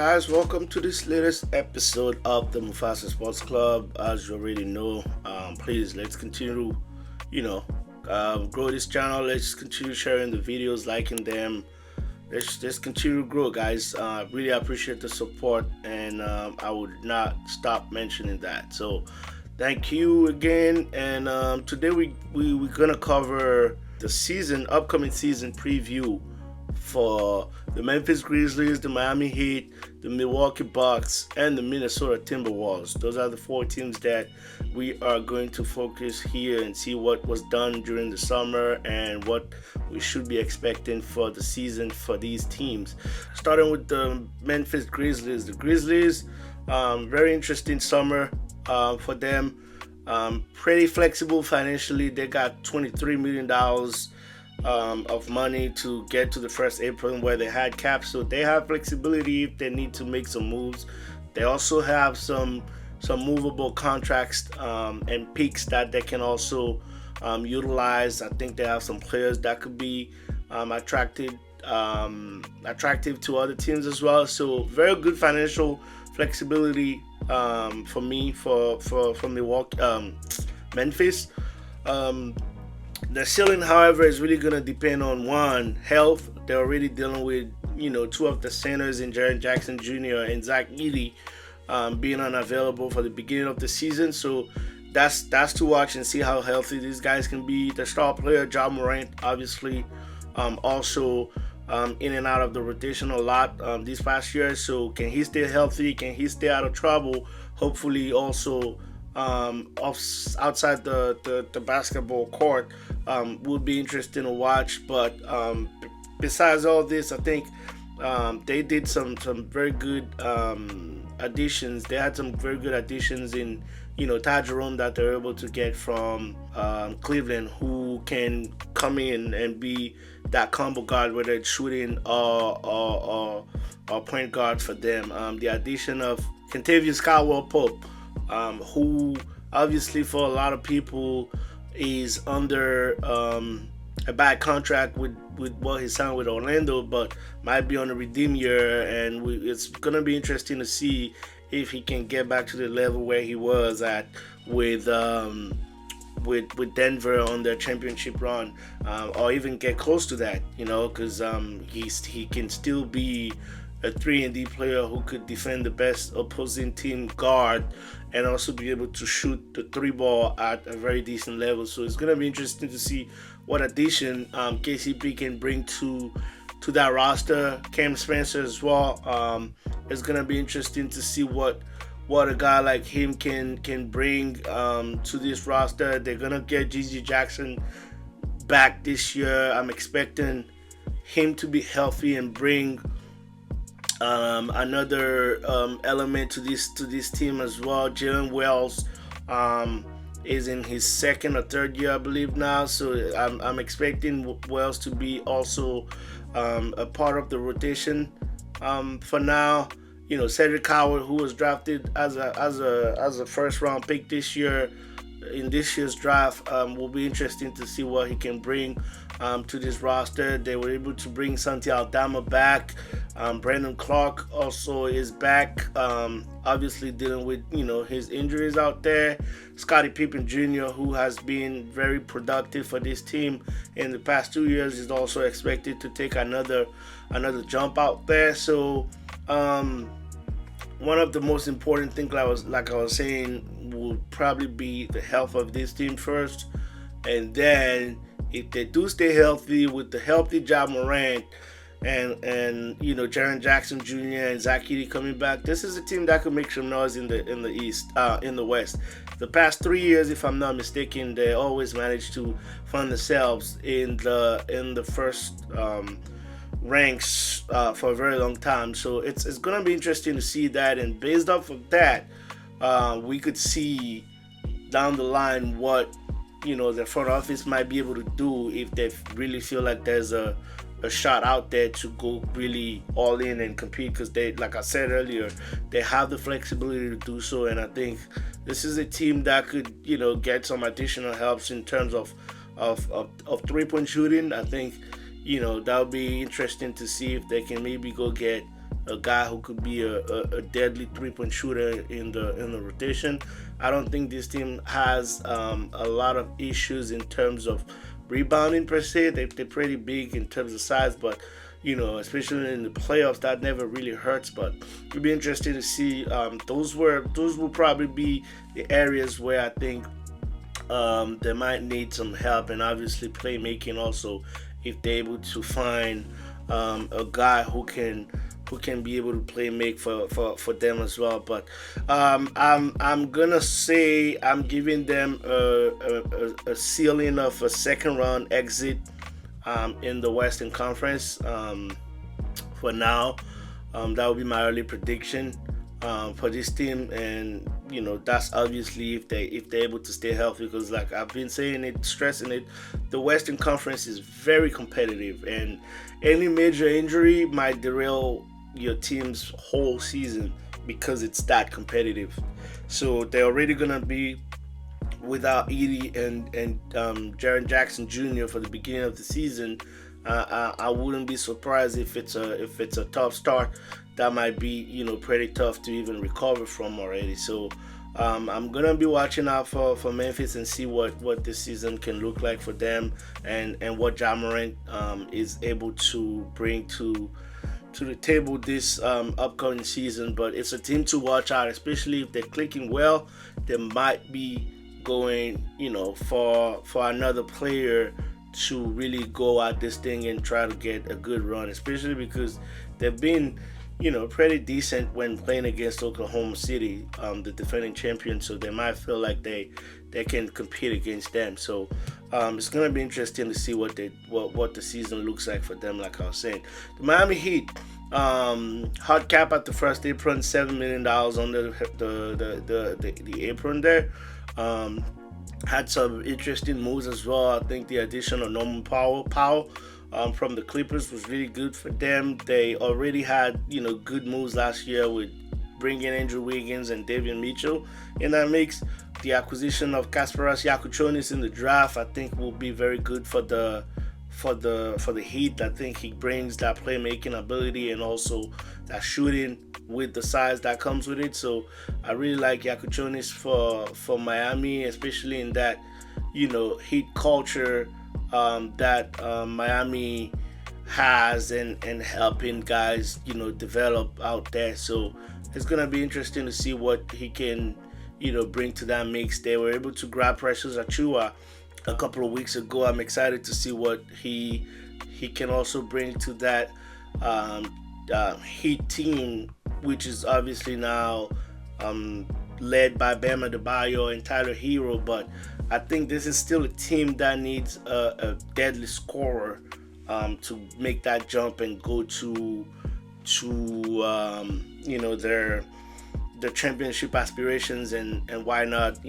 guys? Welcome to this latest episode of the Mufasa Sports Club. As you already know, please let's continue to, grow this channel. Let's continue sharing the videos, liking them. Let's just continue to grow, guys. Really appreciate the support, and I would not stop mentioning that. So, thank you again. And today we're gonna cover the upcoming season preview for the Memphis Grizzlies, the Miami Heat, the Milwaukee Bucks, and the Minnesota Timberwolves. Those are the four teams that we are going to focus here and see what was done during the summer and what we should be expecting for the season for these teams. Starting with the Memphis Grizzlies. The Grizzlies, very interesting summer for them. Pretty flexible financially. They got $23 million of money to get to the first April where they had cap, so they have flexibility if they need to make some moves. They also have some movable contracts and picks that they can also utilize. I think they have some players that could be attractive to other teams as well. So very good financial flexibility for me for Milwaukee, Memphis. The ceiling, however, is really going to depend on one, health. They're already dealing with, two of the centers in Jaren Jackson Jr. and Zach Edey being unavailable for the beginning of the season. So that's to watch and see how healthy these guys can be. The star player, Morant, obviously, also in and out of the rotation a lot these past years. So can he stay healthy? Can he stay out of trouble? Hopefully also outside the basketball court would be interesting to watch. But besides all this, I think they did some very good additions. They had some very good additions in Ty Jerome that they're able to get from Cleveland, who can come in and be that combo guard, whether it's shooting or point guard for them. The addition of Kentavious Caldwell-Pope, who obviously for a lot of people is under a bad contract with what he signed with Orlando, but might be on a redeem year, and it's going to be interesting to see if he can get back to the level where he was at with Denver on their championship run, or even get close to that, because he can still be a 3-and-D player who could defend the best opposing team guard and also be able to shoot the three ball at a very decent level. So it's going to be interesting to see what addition KCP can bring to that roster. Cam Spencer as well. It's going to be interesting to see what a guy like him can bring to this roster. They're going to get GG Jackson back this year. I'm expecting him to be healthy and bring another element to this team as well. Jalen Wells is in his second or third year, I believe now. So I'm expecting Wells to be also a part of the rotation for now. Cedric Howard, who was drafted as a first round pick this year in this year's draft, will be interesting to see what he can bring to this roster. They were able to bring Santi Aldama back. Brandon Clark also is back, obviously dealing with his injuries out there. Scottie Pippen Jr., who has been very productive for this team in the past 2 years, is also expected to take another jump out there. So one of the most important things, like I was saying, will probably be the health of this team first, and then if they do stay healthy with the healthy Morant and Jaren Jackson Jr. and Zach Edey coming back, this is a team that could make some noise in the West. The past 3 years, if I'm not mistaken, they always managed to find themselves in the first ranks for a very long time. So it's going to be interesting to see that, and based off of that, we could see down the line what the front office might be able to do if they really feel like there's a shot out there to go really all in and compete, because they, like I said earlier, they have the flexibility to do so. And I think this is a team that could get some additional helps in terms of 3-point shooting. I think that would be interesting to see if they can maybe go get a guy who could be a deadly 3-point shooter in the rotation. I don't think this team has a lot of issues in terms of rebounding per se. They're pretty big in terms of size, but especially in the playoffs, that never really hurts. But it'll be interesting to see. Those will probably be the areas where I think they might need some help, and obviously playmaking also, if they're able to find a guy who can be able to play make for them as well. But I'm gonna say I'm giving them a ceiling of a second round exit in the Western Conference for now. That would be my early prediction for this team, and that's obviously if they're able to stay healthy, because like I've been saying it, stressing it, the Western Conference is very competitive, and any major injury might derail your team's whole season because it's that competitive. So they're already gonna be without Edie and Jaren Jackson Jr. for the beginning of the season. I wouldn't be surprised if it's a tough start. That might be pretty tough to even recover from already. So I'm gonna be watching out for Memphis and see what this season can look like for them, and what Morant is able to bring to the table this upcoming season. But it's a team to watch out, especially if they're clicking well. They might be going, for another player to really go at this thing and try to get a good run, especially because they've been, pretty decent when playing against Oklahoma City, the defending champion. So they might feel like they can compete against them. So it's gonna be interesting to see what the season looks like for them. Like I was saying, the Miami Heat, hard cap at the first apron, $7 million under the apron there. Had some interesting moves as well. I think the addition of Norman Powell from the Clippers was really good for them. They already had good moves last year with bringing Andrew Wiggins and Davion Mitchell in that mix. The acquisition of Kasparas Yakuchonis in the draft, I think, will be very good for the Heat. I think he brings that playmaking ability and also that shooting with the size that comes with it. So I really like Yakuchonis for Miami, especially in that Heat culture that Miami has, and helping guys develop out there. So it's gonna be interesting to see what he can bring to that mix. They were able to grab Precious Achua a couple of weeks ago. I'm excited to see what he can also bring to that Heat team, which is obviously now led by Bam Adebayo and Tyler Hero. But I think this is still a team that needs a deadly scorer to make that jump and go to their championship aspirations, and why not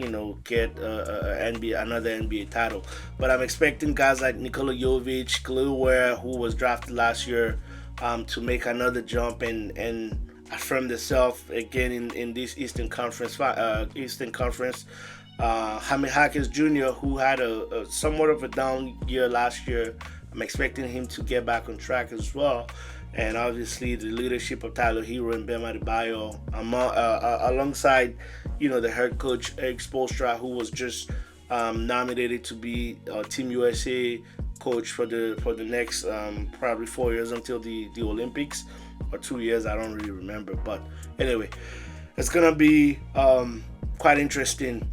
get another NBA title. But I'm expecting guys like Nikola Jovic, Khalil Ware, who was drafted last year, to make another jump and affirm themselves again in this Eastern Conference. Jaime Jaquez Jr., who had a somewhat of a down year last year, I'm expecting him to get back on track as well. And obviously the leadership of Tyler Hero and Bam Adebayo, alongside the head coach Coach Spoelstra, who was just nominated to be Team USA coach for the next probably 4 years until the Olympics, or 2 years, I don't really remember. But anyway, it's gonna be quite interesting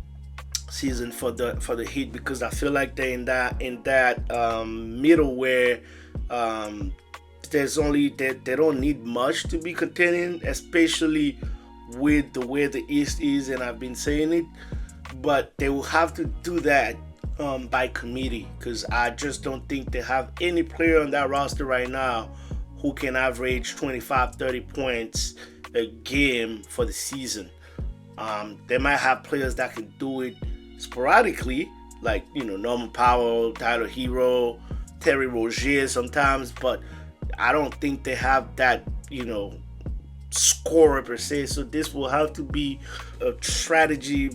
season for the Heat, because I feel like they're in that middle where they don't need much to be contending, especially with the way the East is, and I've been saying it, but they will have to do that by committee, because I just don't think they have any player on that roster right now who can average 25-30 points a game for the season. They might have players that can do it sporadically, like Norman Powell, Tyler Hero, Terry Rozier sometimes, but I don't think they have that scorer per se. So this will have to be a strategy,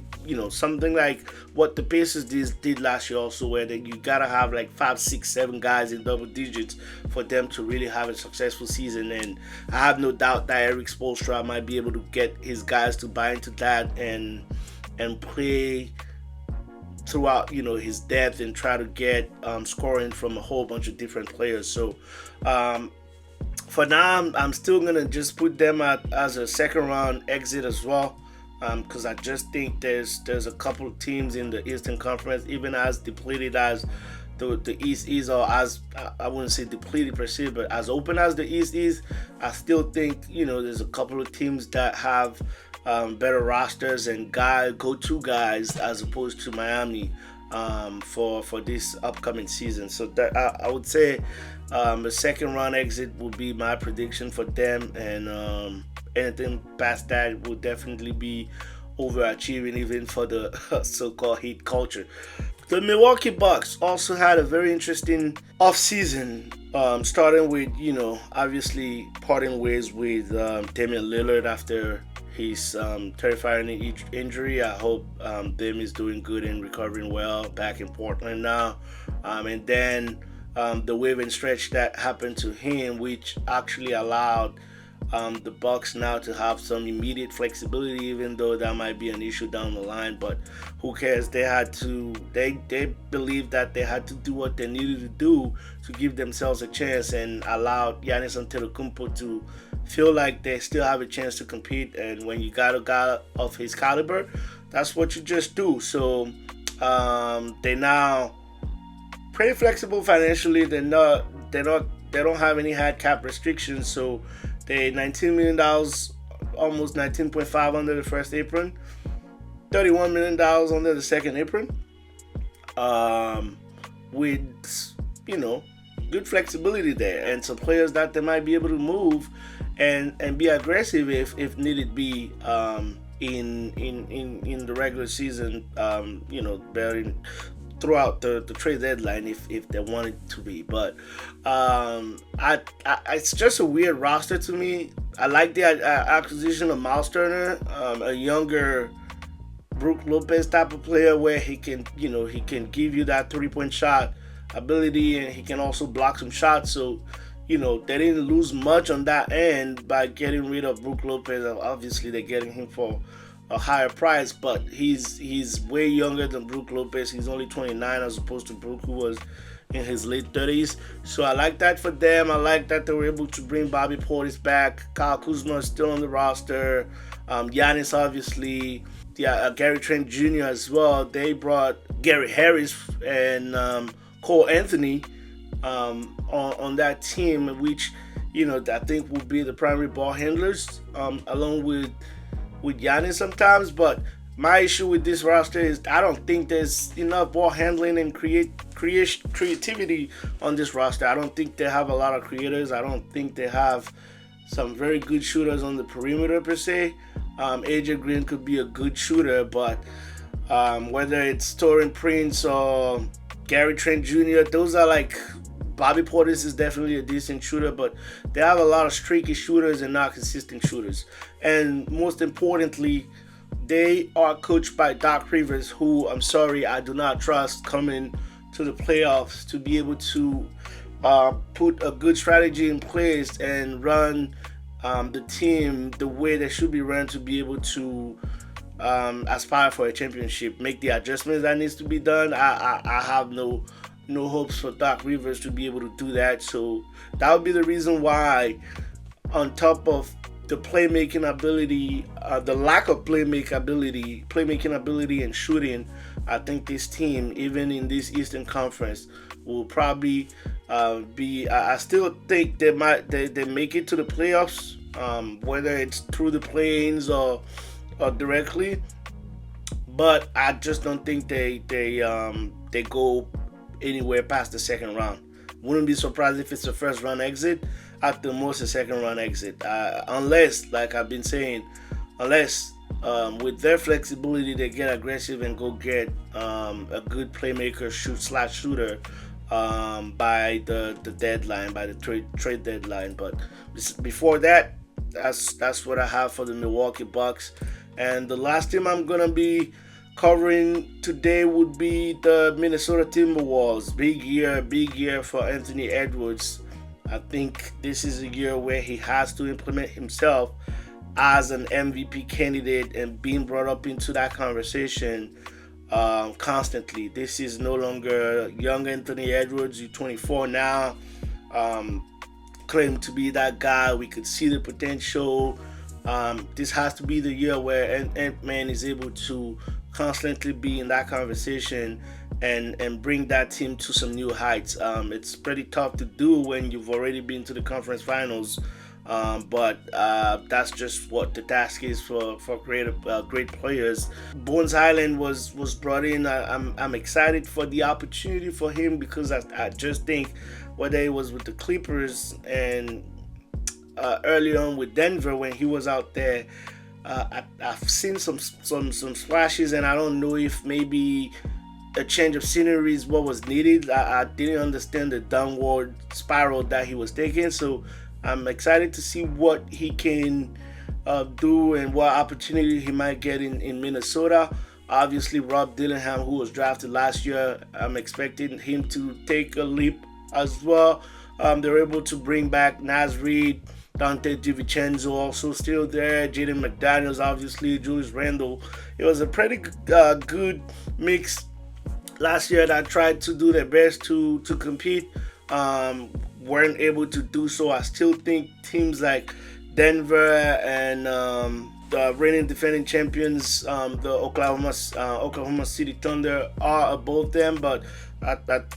something like what the Pacers did last year also, where you gotta have like 5, 6, 7 guys in double digits for them to really have a successful season. And I have no doubt that Eric Spoelstra might be able to get his guys to buy into that and play throughout his depth and try to get scoring from a whole bunch of different players. So for now, I'm still gonna just put them as a second round exit as well, because I just think there's a couple of teams in the Eastern Conference, even as depleted as the East is, or as I wouldn't say depleted per se, but as open as the East is, I still think there's a couple of teams that have better rosters and go-to guys as opposed to Miami for this upcoming season. So that I would say the second round exit will be my prediction for them, and anything past that will definitely be overachieving even for the so-called hate culture. The Milwaukee Bucks also had a very interesting offseason, starting with, obviously parting ways with Damian Lillard after his terrifying injury. I hope Dame is doing good and recovering well back in Portland now. And then the wave and stretch that happened to him, which actually allowed the Bucks now to have some immediate flexibility, even though that might be an issue down the line. But who cares? They believed that they had to do what they needed to do to give themselves a chance, and allowed Giannis Antetokounmpo to feel like they still have a chance to compete. And when you got a guy of his caliber, that's what you just do. So they now pretty flexible financially. They don't have any hard cap restrictions, so they $19 million, almost 19.5 under the first apron, $31 million under the second apron, with good flexibility there, and some players that they might be able to move and be aggressive if needed be in the regular season, throughout the trade deadline if they wanted to be. But it's just a weird roster to me. I like the acquisition of Miles Turner, a younger Brook Lopez type of player, where he can give you that 3-point shot ability, and he can also block some shots. So they didn't lose much on that end by getting rid of Brook Lopez. Obviously they're getting him for a higher price, but he's way younger than Brook Lopez. He's only 29 as opposed to Brook, who was in his late 30s. So I like that for them. I like that they were able to bring Bobby Portis back. Kyle Kuzma is still on the roster. Giannis, obviously. Gary Trent Jr. as well. They brought Gary Harris and Cole Anthony on that team, which I think will be the primary ball handlers, along with Giannis sometimes. But my issue with this roster is I don't think there's enough ball handling and creativity on this roster. I don't think they have a lot of creators. I don't think they have some very good shooters on the perimeter per se. AJ Green could be a good shooter, but whether it's Taurean Prince or Gary Trent Jr., those are like, Bobby Portis is definitely a decent shooter, but they have a lot of streaky shooters and not consistent shooters. And most importantly, they are coached by Doc Rivers, who, I'm sorry, I do not trust coming to the playoffs to be able to put a good strategy in place and run the team the way they should be run to be able to aspire for a championship, make the adjustments that needs to be done. I have no hopes for Doc Rivers to be able to do that. So that would be the reason why, on top of the playmaking ability, the lack of playmaking ability and shooting, I think this team, even in this Eastern Conference, will probably be. I still think they make it to the playoffs, whether it's through the play-ins or directly. But I just don't think they go anywhere past the second round. Wouldn't be surprised if it's a first round exit, at the most a second round exit, unless, like I've been saying, with their flexibility they get aggressive and go get a good playmaker shooter by the deadline, by the trade deadline. But before that, that's what I have for the Milwaukee Bucks. And the last team I'm gonna be covering today would be the Minnesota Timberwolves. Big year for Anthony Edwards. I think this is a year where he has to implement himself as an MVP candidate and being brought up into that conversation constantly. This is no longer young Anthony Edwards. You're 24 now. Claim to be that guy. We could see the potential. This has to be the year where Ant-Man is able to constantly be in that conversation and bring that team to some new heights. It's pretty tough to do when you've already been to the conference finals, but that's just what the task is for great players. Bones Highland was brought in. I'm excited for the opportunity for him because I just think whether it was with the Clippers and early on with Denver when he was out there, I've seen some splashes, and I don't know if maybe a change of scenery is what was needed. I didn't understand the downward spiral that he was taking, so I'm excited to see what he can do and what opportunity he might get in Minnesota. Obviously, Rob Dillingham, who was drafted last year, I'm expecting him to take a leap as well. They were able to bring back Naz Reid, Dante DiVincenzo also still there, Jaden McDaniels, obviously, Julius Randle. It was a pretty good mix last year that tried to do their best to compete. Weren't able to do so. I still think teams like Denver and the reigning defending champions, the Oklahoma City Thunder, are above them. But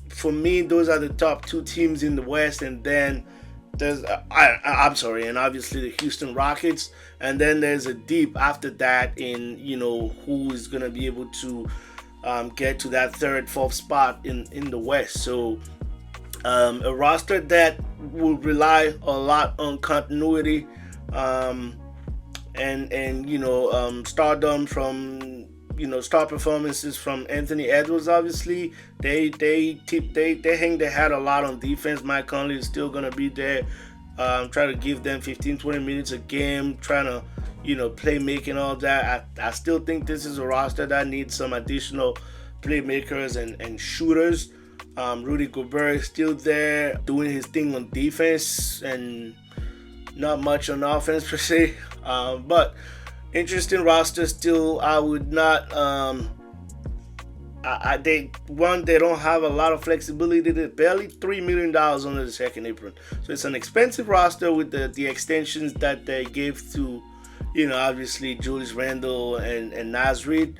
for me, those are the top two teams in the West, and then there's and obviously the Houston Rockets, and then there's a deep after that in who is gonna be able to get to that third, fourth spot in the West. So a roster that will rely a lot on continuity and stardom from star performances from Anthony Edwards. Obviously, they hang their hat a lot on defense. Mike Conley is still gonna be there, try to give them 15-20 minutes a game, trying to playmaking, all that. I still think this is a roster that needs some additional playmakers and shooters. Rudy Gobert is still there doing his thing on defense and not much on offense per se, but interesting roster still. I would not they don't have a lot of flexibility. They're barely $3 million under the second apron, so it's an expensive roster with the extensions that they gave to obviously Julius Randle and Naz Reid.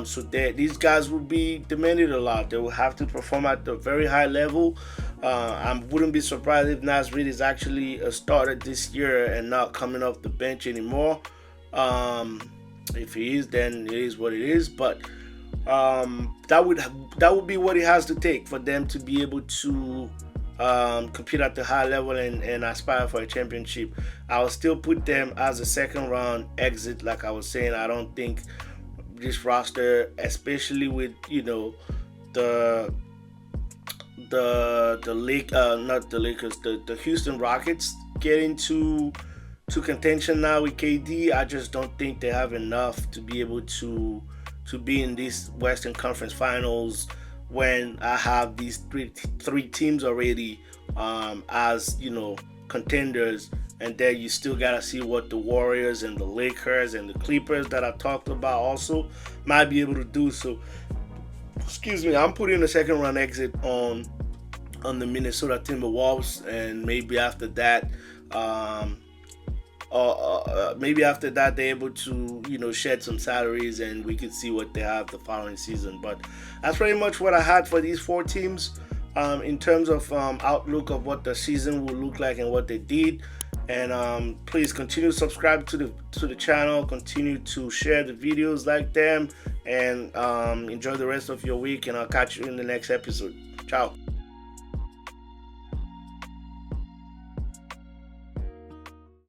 So these guys will be demanded a lot. They will have to perform at a very high level. I wouldn't be surprised if Naz Reid is actually a starter this year and not coming off the bench anymore. If he is, then it is what it is. But that would be what it has to take for them to be able to compete at the high level and aspire for a championship. I will still put them as a second round exit. Like I was saying, I don't think this roster, especially with the Houston Rockets getting to contention now with KD, I just don't think they have enough to be able to be in these Western Conference Finals when I have these three teams already as contenders. And then you still gotta see what the Warriors and the Lakers and the Clippers that I talked about also might be able to do. So, excuse me, I'm putting a second round exit on the Minnesota Timberwolves, and maybe after that, they're able to shed some salaries and we can see what they have the following season. But that's pretty much what I had for these four teams in terms of outlook of what the season will look like and what they did. And please continue to subscribe to the channel, continue to share the videos, like them, and enjoy the rest of your week, and I'll catch you in the next episode. Ciao.